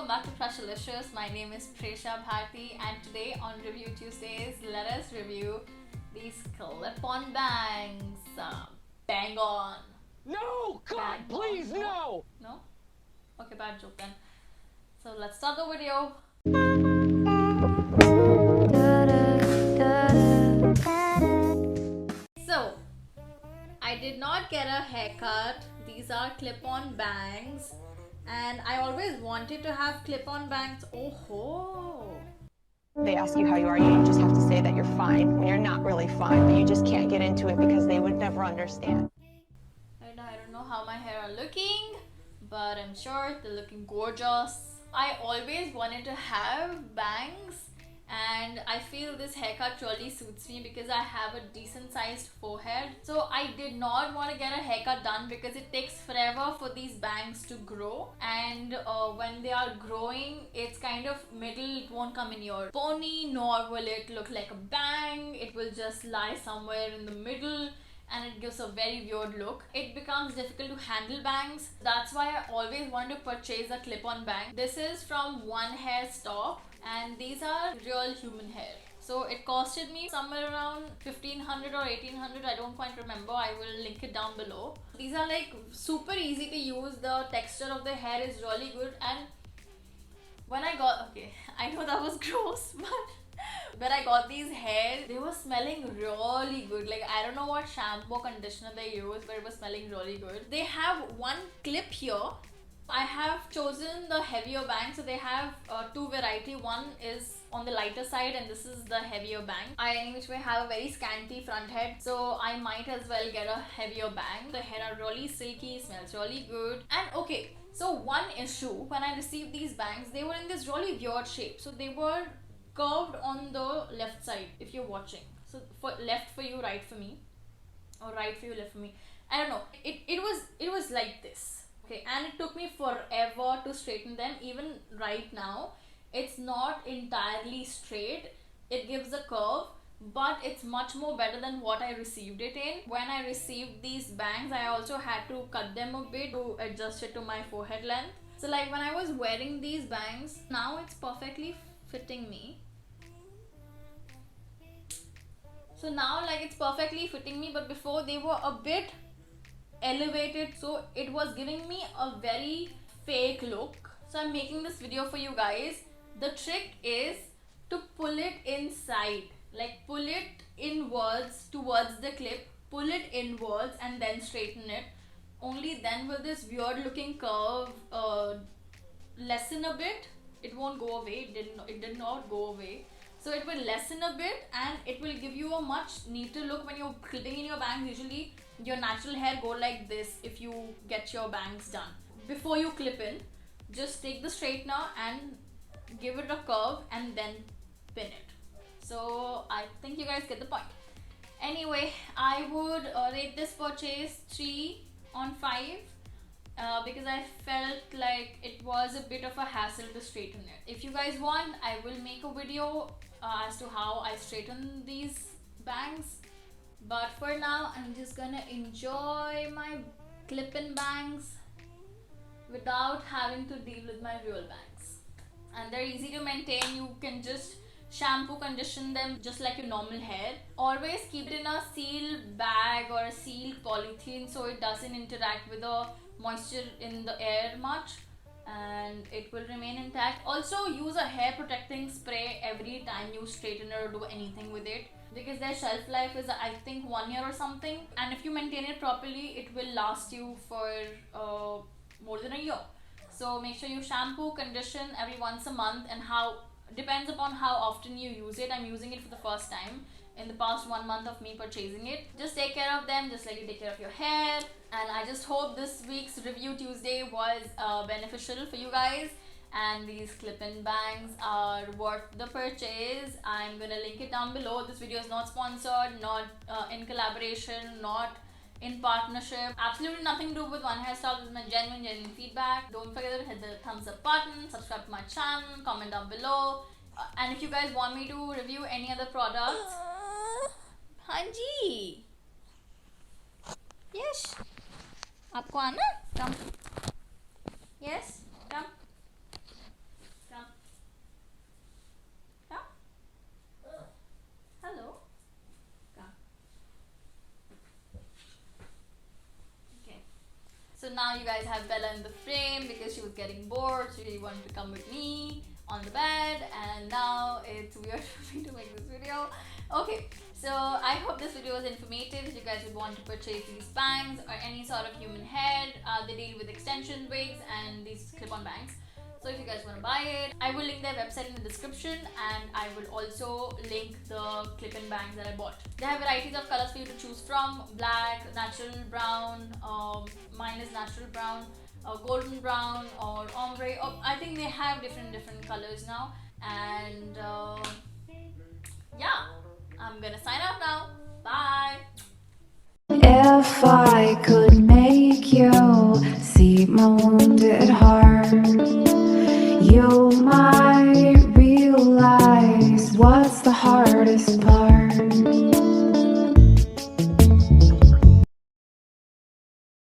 welcome back to Trashalicious. My name is Presha Bharti and today on Review Tuesdays, let us review these clip-on bangs. Bang on. No! God, Bang please, on. no! No? Okay, bad joke then. So let's start the video. So, I did not get a haircut. These are clip-on bangs. And I always wanted to have clip-on bangs. Oh ho! They ask you how you are, you just have to say that you're fine when you're not really fine, but you just can't get into it because they would never understand. I don't know how my hair are looking, but I'm sure they're looking gorgeous. I always wanted to have bangs and I feel this haircut really suits me because I have a decent sized forehead. So I did not want to get a haircut done because it takes forever for these bangs to grow, and when they are growing it's kind of middle, it won't come in your pony nor will it look like a bang. It will just lie somewhere in the middle and it gives a very weird look. It becomes difficult to handle bangs. That's why I always wanted to purchase a clip-on bang. This is from One Hair Stop and these are real human hair. So it costed me somewhere around 1500 or 1800, I don't quite remember. I will link it down below. These are like super easy to use. The texture of the hair is really good, and when I got, okay, I know that was gross, but when I got these hair, they were smelling really good. Like, I don't know what shampoo or conditioner they use, but it was smelling really good. They have one clip here. I have chosen the heavier bang. So they have two variety. One is on the lighter side and this is the heavier bang. I anyway have a very scanty front head, so I might as well get a heavier bang. The hair are really silky, smells really good. And okay, so one issue, when I received these bangs, they were in this really weird shape. So they were curved on the left side if you're watching. So for left for you, right for me, or right for you, left for me. I don't know. It was like this. Okay, and it took me forever to straighten them. Even right now, it's not entirely straight. It gives a curve, but it's much more better than what I received it in. When I received these bangs, I also had to cut them a bit to adjust it to my forehead length. So like when I was wearing these bangs, now it's perfectly fitting me. So now like it's perfectly fitting me, but before they were a bit elevated, so it was giving me a very fake look. So I'm making this video for you guys. The trick is to pull it inside, like pull it inwards towards the clip, pull it inwards and then straighten it. Only then will this weird looking curve lessen a bit. It won't go away. It did not go away. So it will lessen a bit and it will give you a much neater look when you're clipping in your bangs. Usually your natural hair go like this if you get your bangs done. Before you clip in, just take the straightener and give it a curve and then pin it. So I think you guys get the point. Anyway, I would rate this purchase 3 on 5. Because I felt like it was a bit of a hassle to straighten it. If you guys want, I will make a video as to how I straighten these bangs. But for now, I'm just gonna enjoy my clip-in bangs without having to deal with my real bangs. And they're easy to maintain. You can just shampoo, condition them just like your normal hair. Always keep it in a sealed bag or a sealed polythene so it doesn't interact with the moisture in the air much, and it will remain intact. Also use a hair protecting spray every time you straighten it or do anything with it, because their shelf life is I think 1 year or something, and if you maintain it properly it will last you for more than a year. So make sure you shampoo, condition every once a month, and how depends upon how often you use it. I'm using it for the first time in the past 1 month of me purchasing it. Just take care of them just like you take care of your hair. And I just hope this week's Review Tuesday was beneficial for you guys, and these clip-in bangs are worth the purchase. I'm gonna link it down below. This video is not sponsored, not in collaboration, not in partnership, absolutely nothing to do with One Hair Stop. This is my genuine feedback. Don't forget to hit the thumbs up button, subscribe to my channel, comment down below, and if you guys want me to review any other products, Hanji, yes, आपको आना, come, yes, come, you guys have Bella in the frame because she was getting bored. She wanted to come with me on the bed, and now it's weird for me to make this video. Okay, so I hope this video was informative. If you guys would want to purchase these bangs or any sort of human head, they deal with extension wigs and these clip-on bangs. So if you guys want to buy it, I will link their website in the description, and I will also link the clip-in bangs that I bought. They have varieties of colors for you to choose from: black, natural brown, mine is natural brown, golden brown, or ombre. I think they have different colors now. And yeah, I'm gonna sign off now. Bye. If I could make you see my wounded heart, you might